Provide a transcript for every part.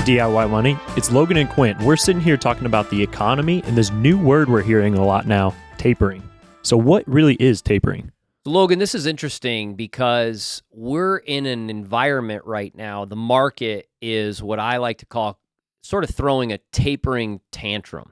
DIY Money. It's Logan and Quint. We're sitting here talking about the economy and this new word we're hearing a lot now, tapering. So what really is tapering? Logan, this is interesting because we're in an environment right now. The market is what I like to call sort of throwing a tapering tantrum.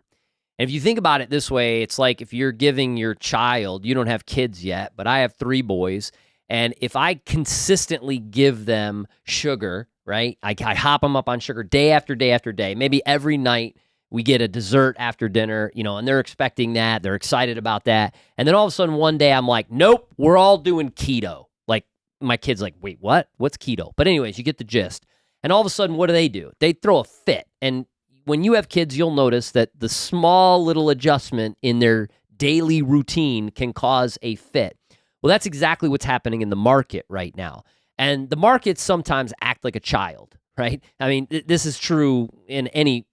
And if you think about it this way, it's like if you're giving your child, you don't have kids yet, but I have 3 boys. And if I consistently give them sugar, right? I hop them up on sugar day after day after day. Maybe every night we get a dessert after dinner, and they're expecting that. They're excited about that. And then all of a sudden one day I'm like, nope, we're all doing keto. Like my kid's like, wait, what? What's keto? But anyways, you get the gist. And all of a sudden, what do? They throw a fit. And when you have kids, you'll notice that the small little adjustment in their daily routine can cause a fit. Well, that's exactly what's happening in the market right now. And the markets sometimes act like a child, right? I mean, this is true in any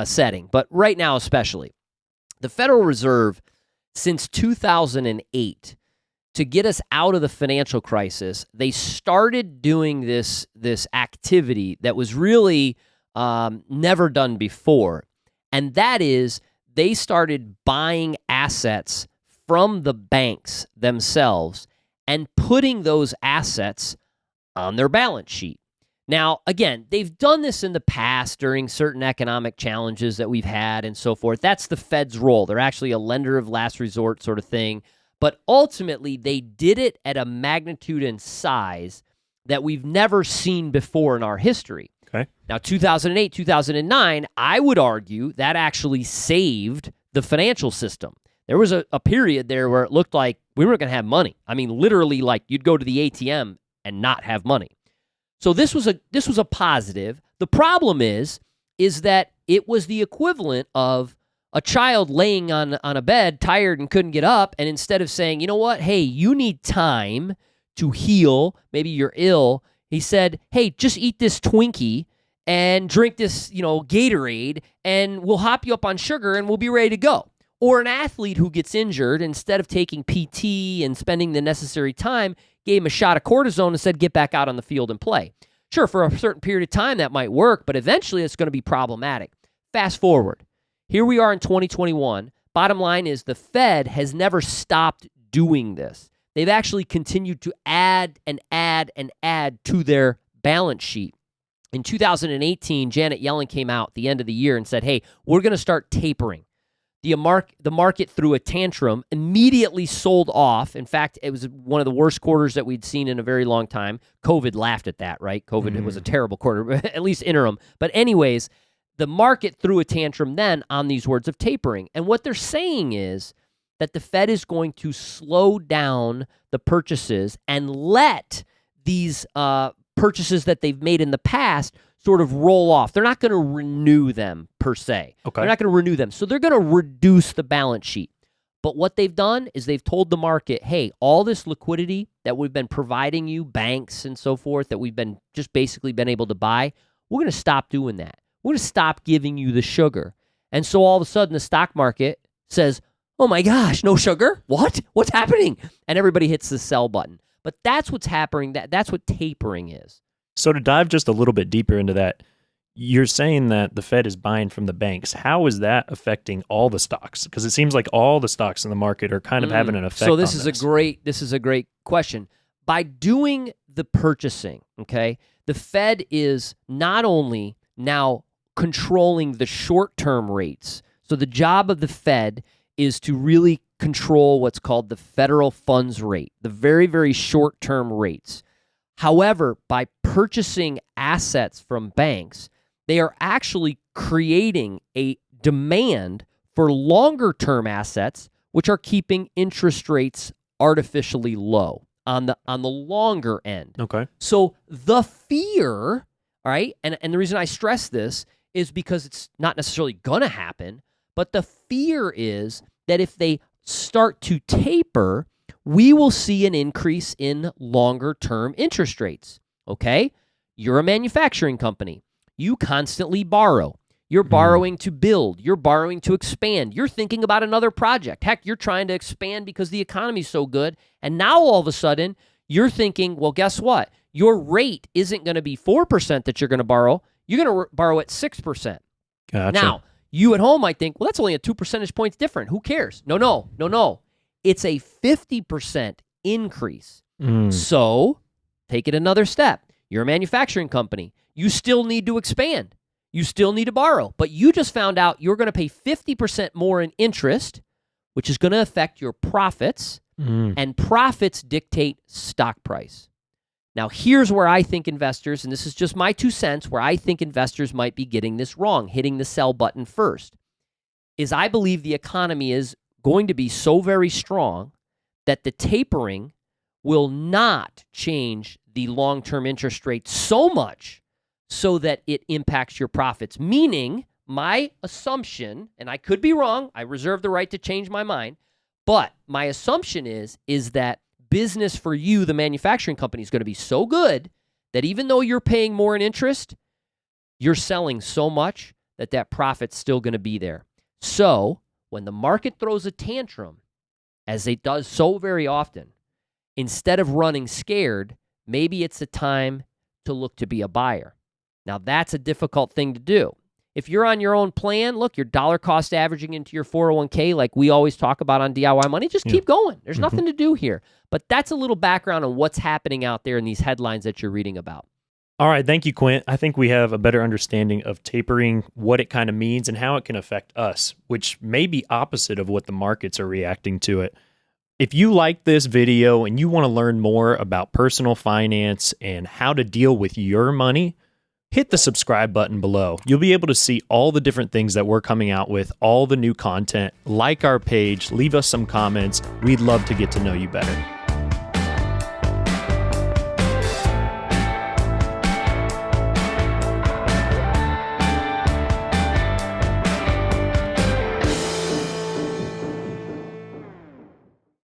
setting, but right now especially. The Federal Reserve, since 2008, to get us out of the financial crisis, they started doing this activity that was really never done before. And that is they started buying assets from the banks themselves and putting those assets on their balance sheet. Now, again, they've done this in the past during certain economic challenges that we've had and so forth. That's the Fed's role. They're actually a lender of last resort sort of thing. But ultimately, they did it at a magnitude and size that we've never seen before in our history. Okay. Now, 2008, 2009, I would argue that actually saved the financial system. There was a period there where it looked like we weren't going to have money. I mean, literally, like you'd go to the ATM and not have money. So this was a positive. The problem is that it was the equivalent of a child laying on a bed, tired and couldn't get up, and instead of saying, you know what, hey, you need time to heal, maybe you're ill, he said, hey, just eat this Twinkie and drink this, Gatorade, and we'll hop you up on sugar and we'll be ready to go. Or an athlete who gets injured, instead of taking PT and spending the necessary time, gave him a shot of cortisone and said, get back out on the field and play. Sure, for a certain period of time that might work, but eventually it's going to be problematic. Fast forward. Here we are in 2021. Bottom line is the Fed has never stopped doing this. They've actually continued to add and add and add to their balance sheet. In 2018, Janet Yellen came out at the end of the year and said, hey, we're going to start tapering. The market threw a tantrum, immediately sold off. In fact, it was one of the worst quarters that we'd seen in a very long time. COVID laughed at that, right? COVID was a terrible quarter, at least interim. But anyways, the market threw a tantrum then on these words of tapering. And what they're saying is that the Fed is going to slow down the purchases and let these purchases that they've made in the past sort of roll off. They're not going to renew them per se. Okay. They're not going to renew them. So they're going to reduce the balance sheet. But what they've done is they've told the market, hey, all this liquidity that we've been providing you, banks and so forth, that we've been just basically been able to buy, we're going to stop doing that. We're going to stop giving you the sugar. And so all of a sudden the stock market says, oh my gosh, no sugar? What? What's happening? And everybody hits the sell button. But that's what's happening. That's what tapering is. So to dive just a little bit deeper into that, you're saying that the Fed is buying from the banks. How is that affecting all the stocks? Because it seems like all the stocks in the market are kind of having an effect on this. This is a great question. By doing the purchasing, okay, the Fed is not only now controlling the short-term rates. So the job of the Fed is to really control what's called the federal funds rate, the very, very short-term rates. However, by purchasing assets from banks, they are actually creating a demand for longer-term assets, which are keeping interest rates artificially low on the longer end. Okay. So the fear, all right, and the reason I stress this is because it's not necessarily going to happen, but the fear is that if they start to taper, we will see an increase in longer-term interest rates, okay? You're a manufacturing company. You constantly borrow. You're borrowing to build. You're borrowing to expand. You're thinking about another project. Heck, you're trying to expand because the economy's so good, and now all of a sudden, you're thinking, well, guess what? Your rate isn't going to be 4% that you're going to borrow. you're going to borrow at 6%. Gotcha. Now, you at home might think, well, that's only a 2 percentage points different. Who cares? No. It's a 50% increase. So take it another step. You're a manufacturing company. You still need to expand. You still need to borrow. But you just found out you're going to pay 50% more in interest, which is going to affect your profits. And profits dictate stock price. Now, here's where I think investors, and this is just my 2 cents, where I think investors might be getting this wrong, hitting the sell button first, is I believe the economy is going to be so very strong that the tapering will not change the long-term interest rate so much so that it impacts your profits. Meaning, my assumption, and I could be wrong, I reserve the right to change my mind, but my assumption is that business for you, the manufacturing company, is going to be so good that even though you're paying more in interest, you're selling so much that profit's still going to be there. So when the market throws a tantrum, as it does so very often, instead of running scared, maybe it's a time to look to be a buyer. Now, that's a difficult thing to do. If you're on your own plan, look, you're dollar cost averaging into your 401k like we always talk about on DIY Money, just keep going. There's nothing to do here. But that's a little background on what's happening out there in these headlines that you're reading about. All right. Thank you, Quint. I think we have a better understanding of tapering, what it kind of means, and how it can affect us, which may be opposite of what the markets are reacting to it. If you like this video and you want to learn more about personal finance and how to deal with your money, hit the subscribe button below. You'll be able to see all the different things that we're coming out with, all the new content. Like our page, leave us some comments. We'd love to get to know you better.